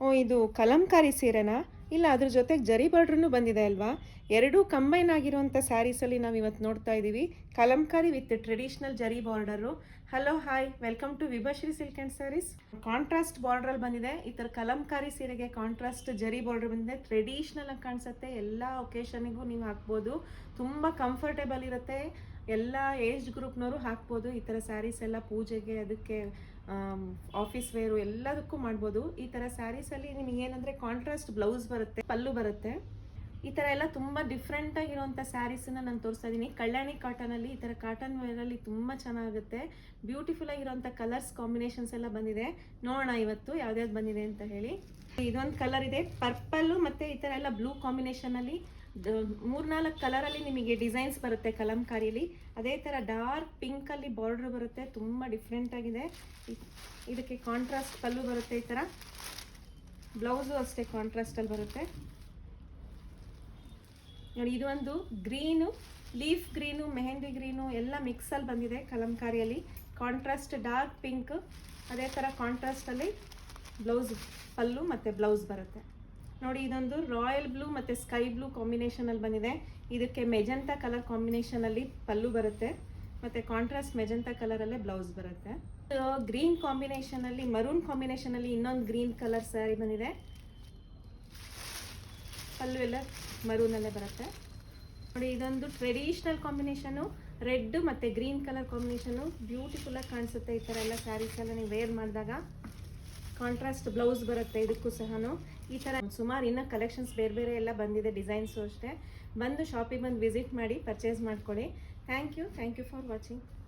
ಓಹ್! ಇದು ಕಲಂಕಾರಿ ಸೀರೆನಾ? ಇಲ್ಲ ಅದ್ರ ಜೊತೆಗೆ ಜರಿ ಬಾರ್ಡ್ರೂನು ಬಂದಿದೆ ಅಲ್ವಾ? ಎರಡೂ ಕಂಬೈನ್ ಆಗಿರುವಂಥ ಸ್ಯಾರೀಸಲ್ಲಿ ನಾವಿವತ್ತು ನೋಡ್ತಾ ಇದ್ದೀವಿ. Kalamkari with traditional zari border. Hello hi welcome to Vibhashree silk and sarees. Contrast ಬಾರ್ಡ್ರಲ್ಲಿ ಬಂದಿದೆ. ಈ ಥರ ಕಲಂಕಾರಿ ಸೀರೆಗೆ ಕಾಂಟ್ರಾಸ್ಟ್ ಜರಿ ಬಾರ್ಡರ್ ಬಂದಿದೆ. ಟ್ರೆಡಿಷ್ನಲ್ ಆಗಿ ಕಾಣಿಸುತ್ತೆ. ಎಲ್ಲ ಒಕೇಶನಿಗೂ ನೀವು ಹಾಕ್ಬೋದು. ತುಂಬ ಕಂಫರ್ಟೇಬಲ್ ಇರುತ್ತೆ. ಎಲ್ಲ ಏಜ್ ಗ್ರೂಪ್ನವರು ಹಾಕ್ಬೋದು. ಈ ಥರ ಸ್ಯಾರೀಸ್ ಎಲ್ಲ ಪೂಜೆಗೆ ಅದಕ್ಕೆ ಆಫೀಸ್ ವೇರು ಎಲ್ಲದಕ್ಕೂ ಮಾಡ್ಬೋದು. ಈ ಥರ ಸ್ಯಾರೀಸಲ್ಲಿ ನಿಮಗೆ ಏನಂದರೆ ಕಾಂಟ್ರಾಸ್ಟ್ ಬ್ಲೌಸ್ ಬರುತ್ತೆ, ಪಲ್ಲು ಬರುತ್ತೆ. ಈ ಥರ ಎಲ್ಲ ತುಂಬ ಡಿಫ್ರೆಂಟ್ ಆಗಿರುವಂಥ ಸ್ಯಾರೀಸನ್ನ ನಾನು ತೋರಿಸ್ತಾ ಇದ್ದೀನಿ. ಕಲ್ಯಾಣಿ ಕಾಟನಲ್ಲಿ ಈ ಥರ ಕಾಟನ್ ವೇರಲ್ಲಿ ತುಂಬ ಚೆನ್ನಾಗುತ್ತೆ. ಬ್ಯೂಟಿಫುಲ್ ಆಗಿರುವಂಥ ಕಲರ್ಸ್ ಕಾಂಬಿನೇಷನ್ಸ್ ಎಲ್ಲ ಬಂದಿದೆ. ನೋಡೋಣ ಇವತ್ತು ಯಾವ್ದ್ಯಾವ್ದು ಬಂದಿದೆ ಅಂತ ಹೇಳಿ. ಇದೊಂದು ಕಲರ್ ಇದೆ ಪರ್ಪಲ್ಲು ಮತ್ತು ಈ ಥರ ಎಲ್ಲ ಬ್ಲೂ ಕಾಂಬಿನೇಷನಲ್ಲಿ 3-4 ಕಲರಲ್ಲಿ ನಿಮಗೆ ಡಿಸೈನ್ಸ್ ಬರುತ್ತೆ ಕಲಂಕಾರಿಯಲ್ಲಿ. ಅದೇ ಥರ ಡಾರ್ಕ್ ಪಿಂಕಲ್ಲಿ ಬಾರ್ಡ್ರ್ ಬರುತ್ತೆ. ತುಂಬ ಡಿಫ್ರೆಂಟ್ ಆಗಿದೆ. ಇದಕ್ಕೆ ಕಾಂಟ್ರಾಸ್ಟ್ ಪಲ್ಲು ಬರುತ್ತೆ. ಈ ಥರ ಬ್ಲೌಸು ಅಷ್ಟೇ ಕಾಂಟ್ರಾಸ್ಟಲ್ಲಿ ಬರುತ್ತೆ ನೋಡಿ. ಇದು ಒಂದು green, leaf green, mehndi green ಎಲ್ಲ ಮಿಕ್ಸಲ್ಲಿ ಬಂದಿದೆ ಕಲಂಕಾರಿಯಲ್ಲಿ. ಕಾಂಟ್ರಾಸ್ಟ್ ಡಾರ್ಕ್ ಪಿಂಕ್, ಅದೇ ಥರ ಕಾಂಟ್ರಾಸ್ಟಲ್ಲಿ ಬ್ಲೌಸ್ ಪಲ್ಲು ಮತ್ತು ಬ್ಲೌಸ್ ಬರುತ್ತೆ ನೋಡಿ. ಇದೊಂದು ರಾಯಲ್ ಬ್ಲೂ ಮತ್ತು ಸ್ಕೈ ಬ್ಲೂ ಕಾಂಬಿನೇಷನಲ್ಲಿ ಬಂದಿದೆ. ಇದಕ್ಕೆ ಮೆಜೆಂಟಾ ಕಲರ್ ಕಾಂಬಿನೇಷನಲ್ಲಿ ಪಲ್ಲು ಬರುತ್ತೆ ಮತ್ತು ಕಾಂಟ್ರಾಸ್ಟ್ ಮೆಜೆಂಟಾ ಕಲರಲ್ಲೇ ಬ್ಲೌಸ್ ಬರುತ್ತೆ. ಗ್ರೀನ್ ಕಾಂಬಿನೇಷನಲ್ಲಿ, ಮರೂನ್ ಕಾಂಬಿನೇಷನಲ್ಲಿ ಇನ್ನೊಂದು ಗ್ರೀನ್ ಕಲರ್ ಸ್ಯಾರಿ ಬಂದಿದೆ. ಪಲ್ಲು ಎಲ್ಲ ಮರೂನಲ್ಲೇ ಬರುತ್ತೆ ನೋಡಿ. ಇದೊಂದು ಟ್ರೆಡಿಷ್ನಲ್ ಕಾಂಬಿನೇಷನು, ರೆಡ್ ಮತ್ತು ಗ್ರೀನ್ ಕಲರ್ ಕಾಂಬಿನೇಷನು ಬ್ಯೂಟಿಫುಲ್ಲಾಗಿ ಕಾಣಿಸುತ್ತೆ. ಈ ಥರ ಎಲ್ಲ ಸ್ಯಾರೀಸ್ ಎಲ್ಲ ನೀವು ವೇರ್ ಮಾಡಿದಾಗ ಕಾಂಟ್ರಾಸ್ಟ್ ಬ್ಲೌಸ್ ಬರುತ್ತೆ ಇದಕ್ಕೂ ಸಹನು. ಈ ಥರ ಸುಮಾರು ಇನ್ನೂ ಕಲೆಕ್ಷನ್ಸ್ ಬೇರೆ ಬೇರೆ ಎಲ್ಲ ಬಂದಿದೆ, ಡಿಸೈನ್ಸು ಅಷ್ಟೇ. ಬಂದು ಶಾಪಿಗೆ ಬಂದು ವಿಸಿಟ್ ಮಾಡಿ ಪರ್ಚೇಸ್ ಮಾಡ್ಕೊಳ್ಳಿ. Thank you for watching.